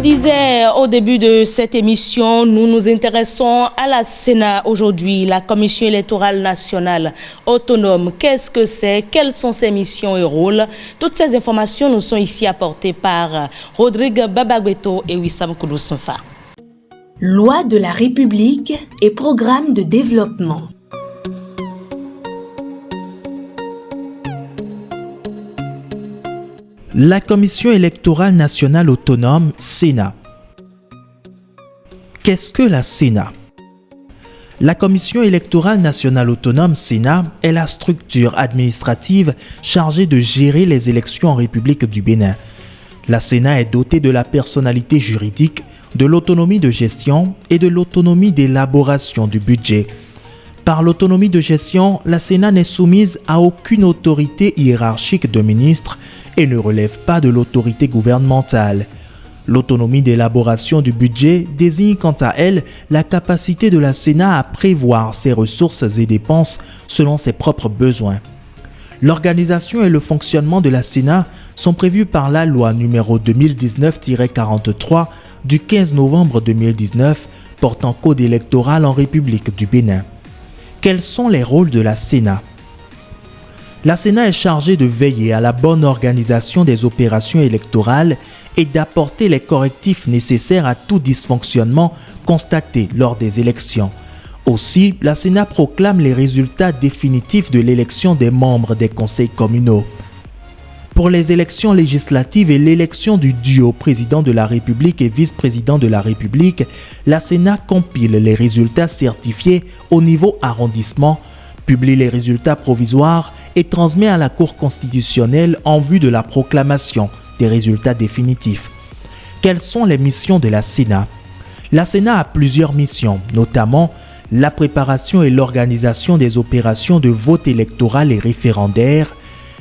disais au début de cette émission, nous nous intéressons à la Sénat aujourd'hui, la Commission électorale nationale autonome. Qu'est-ce que c'est? Quelles sont ses missions et rôles? Toutes ces informations nous sont ici apportées par Rodrigue Babagbeto et Wissam Koudou-Sanfa. Loi de la République et programme de développement. La Commission électorale nationale autonome, Sénat. Qu'est-ce que la Sénat? La Commission électorale nationale autonome, Sénat, est la structure administrative chargée de gérer les élections en République du Bénin. La Sénat est dotée de la personnalité juridique, de l'autonomie de gestion et de l'autonomie d'élaboration du budget. Par l'autonomie de gestion, la Sénat n'est soumise à aucune autorité hiérarchique de ministre et ne relève pas de l'autorité gouvernementale. L'autonomie d'élaboration du budget désigne quant à elle la capacité de la Sénat à prévoir ses ressources et dépenses selon ses propres besoins. L'organisation et le fonctionnement de la Sénat sont prévus par la loi numéro 2019-43 du 15 novembre 2019 portant code électoral en République du Bénin. Quels sont les rôles de la Sénat? La Sénat est chargée de veiller à la bonne organisation des opérations électorales et d'apporter les correctifs nécessaires à tout dysfonctionnement constaté lors des élections. Aussi, la Sénat proclame les résultats définitifs de l'élection des membres des conseils communaux. Pour les élections législatives et l'élection du duo président de la République et vice-président de la République, la Sénat compile les résultats certifiés au niveau arrondissement, publie les résultats provisoires et transmet à la Cour constitutionnelle en vue de la proclamation des résultats définitifs. Quelles sont les missions de la Sénat? La Sénat a plusieurs missions, notamment la préparation et l'organisation des opérations de vote électoral et référendaire,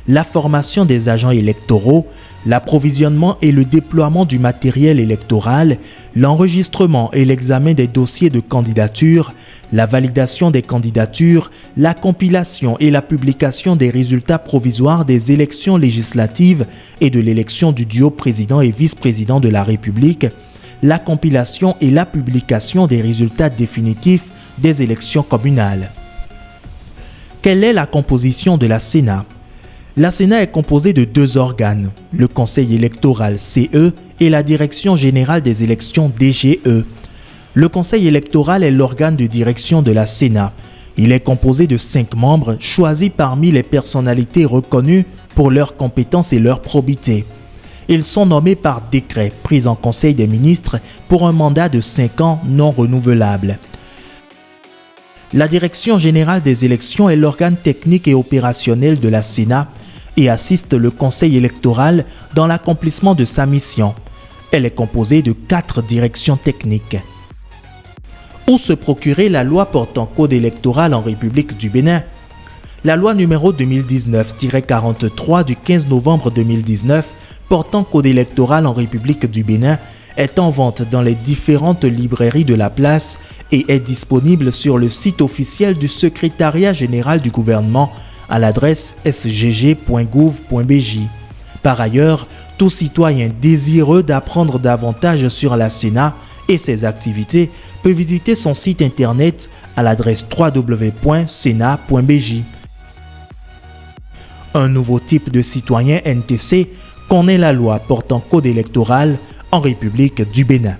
la formation des agents électoraux, l'approvisionnement et le déploiement du matériel électoral, l'enregistrement et l'examen des dossiers de candidature, la validation des candidatures, la compilation et la publication des résultats provisoires des élections législatives et de l'élection du duo président et vice-président de la République, la compilation et la publication des résultats définitifs des élections communales. Quelle est la composition de la Sénat? La Sénat est composée de deux organes, le Conseil électoral CE et la Direction générale des élections DGE. Le Conseil électoral est l'organe de direction de la Sénat. Il est composé de 5 membres choisis parmi les personnalités reconnues pour leurs compétences et leur probité. Ils sont nommés par décret pris en Conseil des ministres pour un mandat de 5 ans non renouvelable. La Direction générale des élections est l'organe technique et opérationnel de la Sénat et assiste le Conseil électoral dans l'accomplissement de sa mission. Elle est composée de 4 directions techniques. Où se procurer la loi portant code électoral en République du Bénin? La loi numéro 2019-43 du 15 novembre 2019 portant code électoral en République du Bénin est en vente dans les différentes librairies de la place et est disponible sur le site officiel du Secrétariat général du gouvernement à l'adresse sgg.gouv.bj. Par ailleurs, tout citoyen désireux d'apprendre davantage sur la Sénat et ses activités peut visiter son site internet à l'adresse www.senat.bj. Un nouveau type de citoyen NTC connaît la loi portant code électoral en République du Bénin.